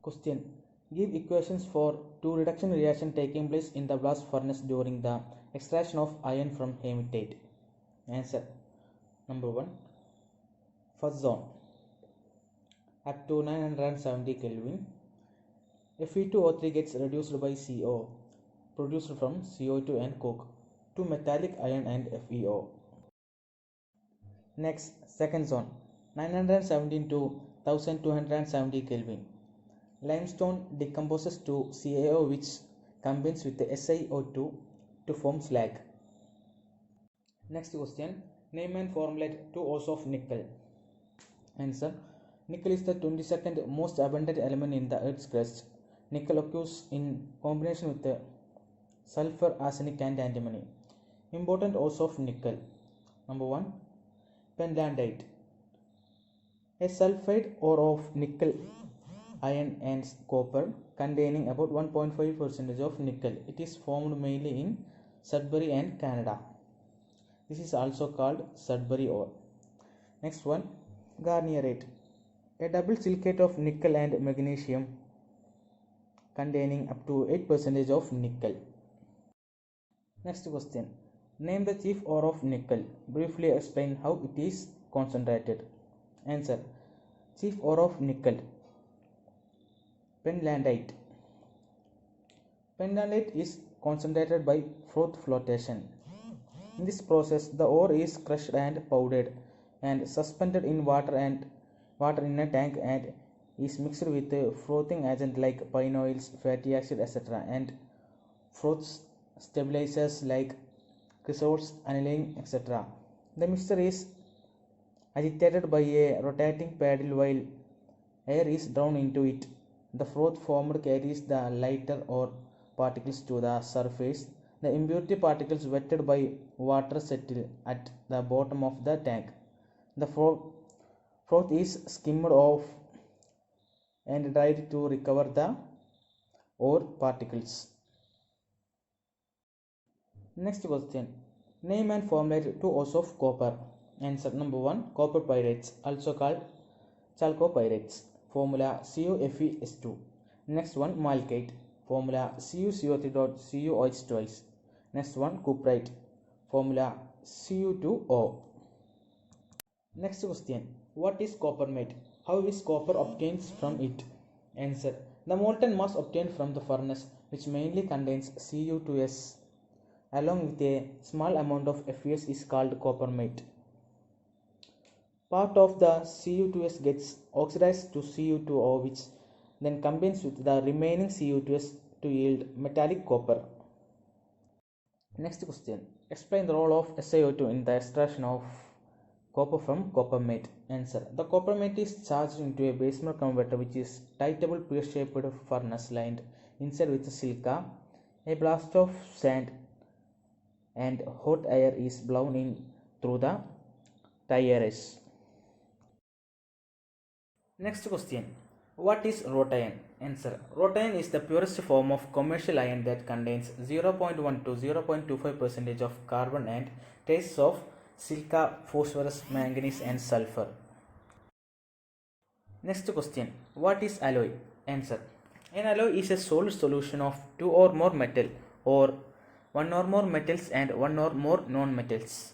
Question. Give equations for two reduction reaction taking place in the blast furnace during the extraction of iron from hematite. Answer. Number 1. First zone up to 970 Kelvin. Fe2O3 gets reduced by CO produced from CO2 and coke to metallic iron and FeO. Next, second zone 917 to 1270 Kelvin. Limestone decomposes to CaO which combines with the SiO2 to form slag. Next question. Name and formulate 2 O's of nickel. Answer. Nickel is the 22nd most abundant element in the Earth's crust. Nickel occurs in combination with the sulfur, arsenic and antimony. Important O's of nickel. Number 1. Pentlandite. A sulfide ore of nickel, iron and copper containing about 1.5% of nickel. It is formed mainly in Sudbury and Canada. This is also called Sudbury ore. Next one, garnierite. A double silicate of nickel and magnesium containing up to 8% of nickel. Next question. Name the chief ore of nickel. Briefly explain how it is concentrated. Answer. Chief ore of nickel. Pentlandite. Pentlandite is concentrated by froth flotation. In this process, the ore is crushed and powdered and suspended in water in a tank and is mixed with a frothing agent like pine oils, fatty acid, etc. and froth stabilizers like chrysotes, aniline, etc. The mixture is agitated by a rotating paddle while air is drawn into it. The froth formed carries the lighter ore particles to the surface. The impurity particles wetted by water settle at the bottom of the tank. The froth is skimmed off and dried to recover the ore particles. Next question. Name and formulate 2 O's of copper. Answer. Number 1. Copper pyrites, also called chalcopyrites. Formula CuFeS2. Next one, malachite. Formula CuCO3.CuOH twice. Next one, cuprite. Formula Cu2O. Next question. What is coppermate? How is copper obtained from it? Answer. The molten mass obtained from the furnace, which mainly contains Cu2S along with a small amount of Fe(S), is called coppermate. Part of the Cu2S gets oxidized to Cu2O, which then combines with the remaining Cu2S to yield metallic copper. Next question. Explain the role of SiO2 in the extraction of copper from coppermate. Answer. The coppermate is charged into a base metal converter which is tightable pear-shaped furnace lined inside with silica. A blast of sand and hot air is blown in through the tires. Next question. What is wrought iron? Answer. Wrought iron is the purest form of commercial iron that contains 0.1 to 0.25% of carbon and traces of silica, phosphorus, manganese and sulfur. Next question. What is alloy? Answer. An alloy is a solid solution of 2 or more metal or 1 or more metals and 1 or more non-metals.